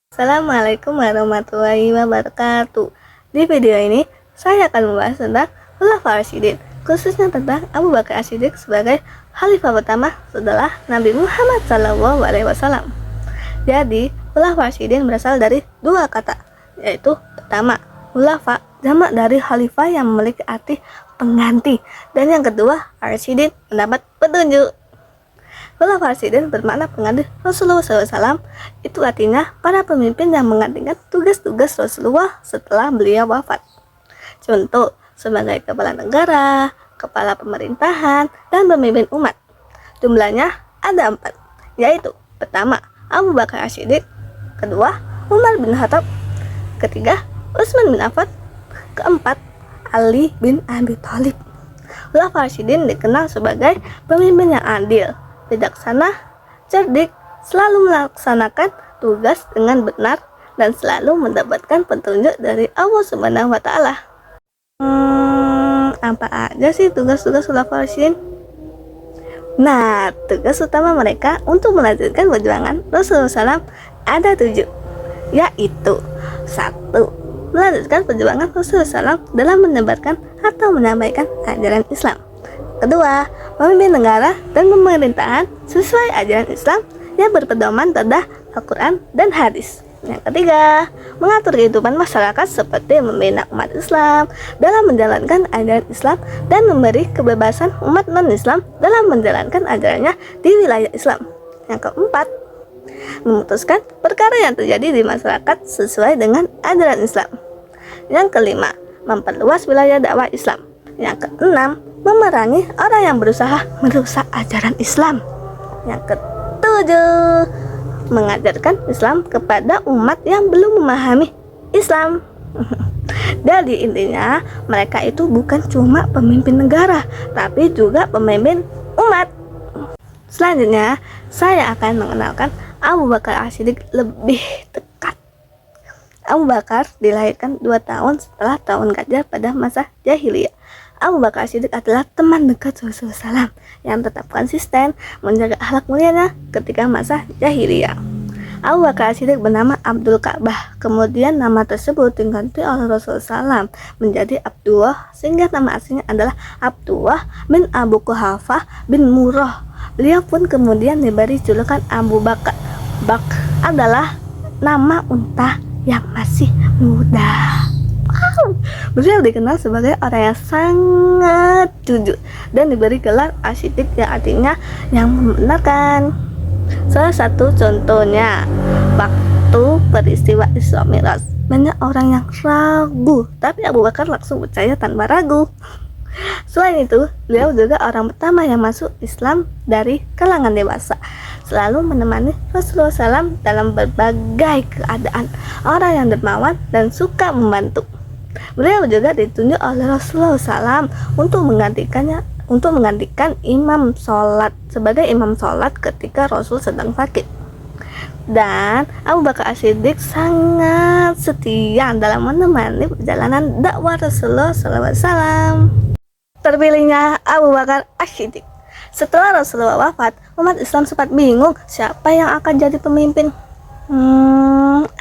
Assalamualaikum warahmatullahi wabarakatuh. Di video ini, saya akan membahas tentang Khulafaur Rasyidin, khususnya tentang Abu Bakar As-Siddiq sebagai khalifah pertama setelah Nabi Muhammad SAW. Jadi, Khulafaur Rasyidin berasal dari dua kata, yaitu pertama, khulafa, jamak dari khalifah yang memiliki arti pengganti, dan yang kedua, Rasyidin, mendapat petunjuk. Khulafaur Rasyidin bermakna pengganti Rasulullah SAW. Itu artinya para pemimpin yang menggantikan tugas-tugas Rasulullah setelah beliau wafat. Contoh, sebagai kepala negara, kepala pemerintahan, dan pemimpin umat. Jumlahnya ada 4, yaitu pertama, Abu Bakar As-Siddiq, kedua, Umar bin Khattab, ketiga, Utsman bin Affan, keempat, Ali bin Abi Thalib. Khulafaur Rasyidin dikenal sebagai pemimpin yang adil, bijaksana, cerdik, selalu melaksanakan tugas dengan benar, dan selalu mendapatkan petunjuk dari Allah Subhanahu wa Ta'ala. Apa aja sih tugas-tugas Khulafaur Rasyidin? Nah, tugas utama mereka untuk melanjutkan perjuangan Rasulullah SAW ada 7, yaitu 1. Melanjutkan perjuangan Rasulullah SAW dalam menyebarkan atau menyampaikan ajaran Islam. Kedua, memimpin negara dan pemerintahan sesuai ajaran Islam yang berpedoman pada Al-Quran dan hadis. Yang ketiga, mengatur kehidupan masyarakat seperti membina umat Islam dalam menjalankan ajaran Islam dan memberi kebebasan umat non-Islam dalam menjalankan ajarannya di wilayah Islam. Yang keempat, memutuskan perkara yang terjadi di masyarakat sesuai dengan ajaran Islam. Yang kelima, memperluas wilayah dakwah Islam. Yang keenam, memerangi orang yang berusaha merusak ajaran Islam. Yang ketujuh, mengajarkan Islam kepada umat yang belum memahami Islam. Jadi intinya, mereka itu bukan cuma pemimpin negara, tapi juga pemimpin umat. Selanjutnya, saya akan mengenalkan Abu Bakar As-Siddiq lebih dekat. Abu Bakar dilahirkan 2 tahun setelah tahun Gajah pada masa jahiliyah. Abu Bakar As-Siddiq adalah teman dekat Rasulullah SAW yang tetap konsisten menjaga akhlak mulianya ketika masa jahiliyah. Abu Bakar As-Siddiq bernama Abdul Ka'bah, kemudian nama tersebut diganti oleh Rasulullah SAW menjadi Abdullah, sehingga nama aslinya adalah Abdullah bin Abu Quhafah bin Murrah. Beliau pun kemudian diberi julukan Abu Bakar. Bak adalah nama unta yang masih muda. Beliau dikenal sebagai orang yang sangat jujur dan diberi gelar As-Siddiq yang artinya yang membenarkan. Salah satu contohnya, waktu peristiwa Isra Mi'raj, banyak orang yang ragu, tapi Abu Bakar langsung percaya tanpa ragu. Selain itu, beliau juga orang pertama yang masuk Islam dari kalangan dewasa, selalu menemani Rasulullah SAW dalam berbagai keadaan, orang yang dermawan dan suka membantu. Beliau juga ditunjuk oleh Rasulullah SAW untuk menggantikan imam sholat sebagai imam sholat ketika Rasul sedang sakit. Dan Abu Bakar As-Siddiq sangat setia dalam menemani perjalanan dakwah Rasulullah SAW. Terpilihnya Abu Bakar As-Siddiq. Setelah Rasulullah wafat, umat Islam sempat bingung siapa yang akan jadi pemimpin.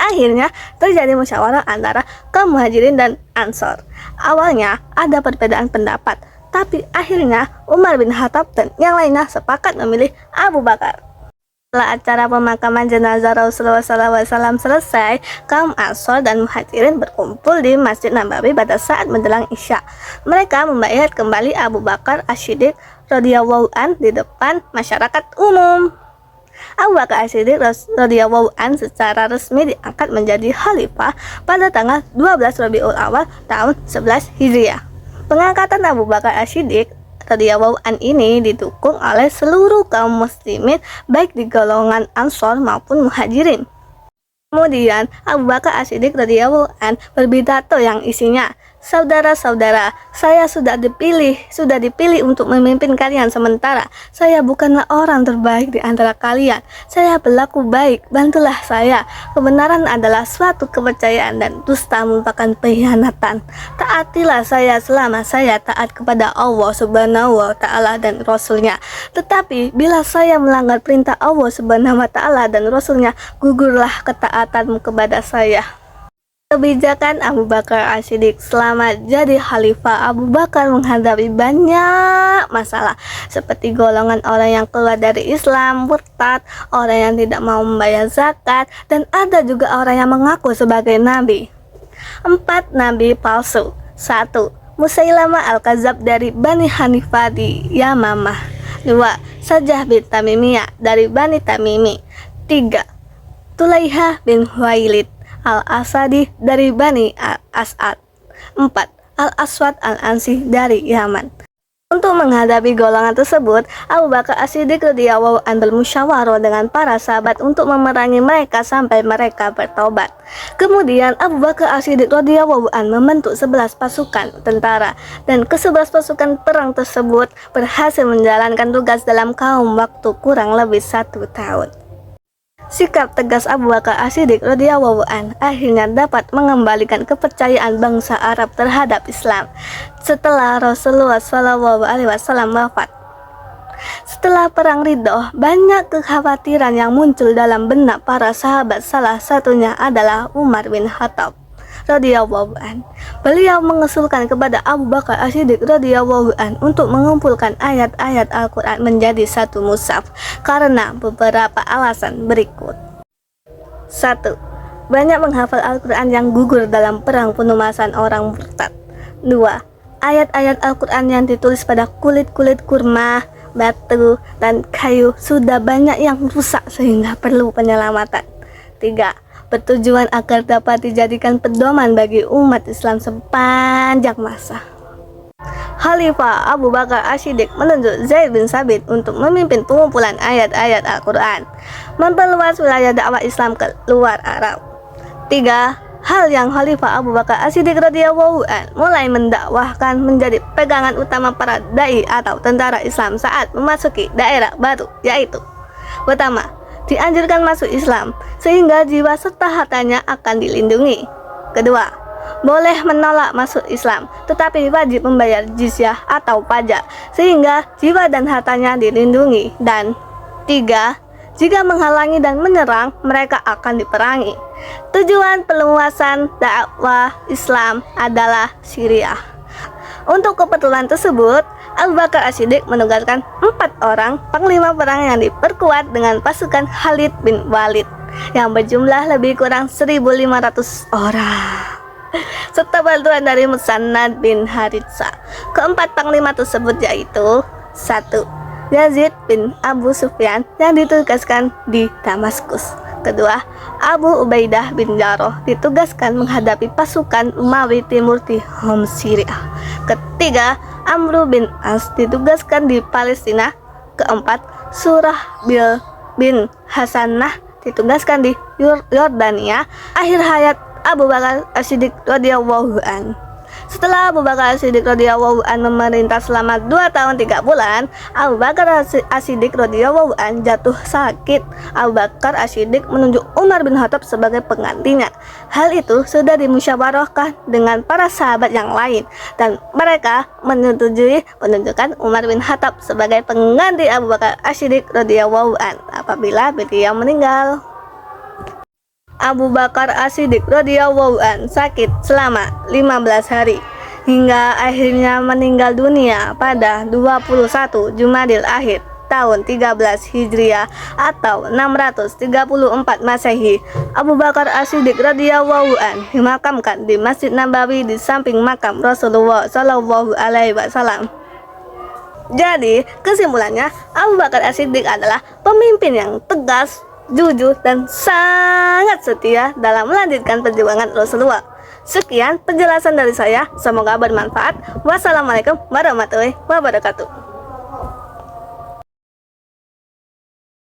Akhirnya terjadi musyawarah antara kaum Muhajirin dan Ansor. Awalnya ada perbedaan pendapat, tapi akhirnya Umar bin Khattab dan yang lainnya sepakat memilih Abu Bakar. Setelah acara pemakaman jenazah Rasulullah SAW selesai, kaum Ansor dan Muhajirin berkumpul di Masjid Nabawi pada saat menjelang Isya. Mereka membaiat kembali Abu Bakar As-Siddiq radhiyallahu an di depan masyarakat umum. Abu Bakar As-Siddiq radhiyallahu an secara resmi diangkat menjadi khalifah pada tanggal 12 Rabiul Awal tahun 11 Hijriah. Pengangkatan Abu Bakar As-Siddiq radhiyallahu an ini didukung oleh seluruh kaum muslimin baik di golongan Ansor maupun Muhajirin. Kemudian Abu Bakar As-Siddiq radhiyallahu an berpidato yang isinya, Saudara-saudara, saya sudah dipilih untuk memimpin kalian sementara saya bukanlah orang terbaik di antara kalian. Saya berlaku baik, bantulah saya. Kebenaran adalah suatu kepercayaan dan dusta merupakan pengkhianatan. Taatilah saya selama saya taat kepada Allah Subhanahu wa Ta'ala dan Rasulnya. Tetapi bila saya melanggar perintah Allah Subhanahu wa Ta'ala dan Rasulnya, gugurlah ketaatanmu kepada saya. Kebijakan Abu Bakar As-Siddiq selama jadi khalifah. Abu Bakar menghadapi banyak masalah seperti golongan orang yang keluar dari Islam, murtad, orang yang tidak mau membayar zakat, dan ada juga orang yang mengaku sebagai nabi. 4 nabi palsu. 1. Musailamah Al-Kadzab dari Bani Hanifah di Yamamah. 2. Sajah bin Tamimiyah dari Bani Tamimi. 3. Tulaiha bin Huwailid Al-Asadi dari Bani As'ad. 4. Al-Aswad Al-Ansi dari Yaman. Untuk menghadapi golongan tersebut, Abu Bakar As-Siddiq radhiyallahu anhu bermusyawarah dengan para sahabat untuk memerangi mereka sampai mereka bertobat. Kemudian Abu Bakar As-Siddiq radhiyallahu anhu membentuk 11 pasukan tentara, dan ke-11 pasukan perang tersebut berhasil menjalankan tugas dalam kaum waktu kurang lebih 1 tahun. Sikap tegas Abu Bakar As-Siddiq radhiyallahu an akhirnya dapat mengembalikan kepercayaan bangsa Arab terhadap Islam setelah Rasulullah SAW wafat. Setelah perang Ridho, banyak kekhawatiran yang muncul dalam benak para sahabat. Salah satunya adalah Umar bin Khattab radhiyallahu an. Beliau mengusulkan kepada Abu Bakar As-Siddiq radhiyallahu an untuk mengumpulkan ayat-ayat Al-Quran menjadi satu mushaf karena beberapa alasan berikut. 1. Banyak menghafal Al-Quran yang gugur dalam perang penumasan orang murtad. 2. Ayat-ayat Al-Quran yang ditulis pada kulit-kulit kurma, batu, dan kayu sudah banyak yang rusak sehingga perlu penyelamatan. 3. Bertujuan agar dapat dijadikan pedoman bagi umat Islam sepanjang masa. Khalifah Abu Bakar As-Siddiq menunjuk Zaid bin Sabit untuk memimpin pengumpulan ayat-ayat Al-Quran, memperluas wilayah dakwah Islam ke luar Arab. 3. Hal yang Khalifah Abu Bakar As-Siddiq radhiyallahu an mulai mendakwahkan menjadi pegangan utama para dai atau tentara Islam saat memasuki daerah baru, yaitu: pertama, dianjurkan masuk Islam sehingga jiwa serta hartanya akan dilindungi. Kedua, boleh menolak masuk Islam tetapi wajib membayar jizyah atau pajak sehingga jiwa dan hartanya dilindungi. Dan 3, jika menghalangi dan menyerang, mereka akan diperangi. Tujuan perluasan dakwah Islam adalah Syariah. Untuk keperluan tersebut, Abu Bakar As-Siddiq menugaskan 4 orang panglima perang yang diperkuat dengan pasukan Khalid bin Walid yang berjumlah lebih kurang 1.500 orang, serta bantuan dari Musannad bin Haritsah. Keempat panglima tersebut yaitu: 1. Yazid bin Abu Sufyan yang ditugaskan di Damaskus. Kedua, Abu Ubaidah bin Jarrah ditugaskan menghadapi pasukan Umayyah Timur di Homs, Syria. Ketiga, Amr bin As ditugaskan di Palestina. Keempat, Surah bin Hasanah ditugaskan di Yordania. Akhir hayat Abu Bakar As-Siddiq radhiyallahu an. Setelah Abu Bakar As-Siddiq radhiyallahu an memerintah selama 2 tahun 3 bulan, Abu Bakar As-Siddiq radhiyallahu an jatuh sakit. Abu Bakar As-Siddiq menunjuk Umar bin Khattab sebagai penggantinya. Hal itu sudah dimusyawarahkan dengan para sahabat yang lain dan mereka menyetujui penunjukan Umar bin Khattab sebagai pengganti Abu Bakar As-Siddiq radhiyallahu an apabila beliau meninggal. Abu Bakar As-Siddiq radhiyallahu an sakit selama 15 hari hingga akhirnya meninggal dunia pada 21 Jumadil Akhir tahun 13 Hijriah atau 634 Masehi. Abu Bakar As-Siddiq radhiyallahu an dimakamkan di Masjid Nabawi di samping makam Rasulullah Shallallahu alaihi wasallam. Jadi, kesimpulannya, Abu Bakar As-Siddiq adalah pemimpin yang tegas, jujur, dan sangat setia dalam melanjutkan perjuangan Rasulullah. Sekian penjelasan dari saya, semoga bermanfaat. Wassalamualaikum warahmatullahi wabarakatuh.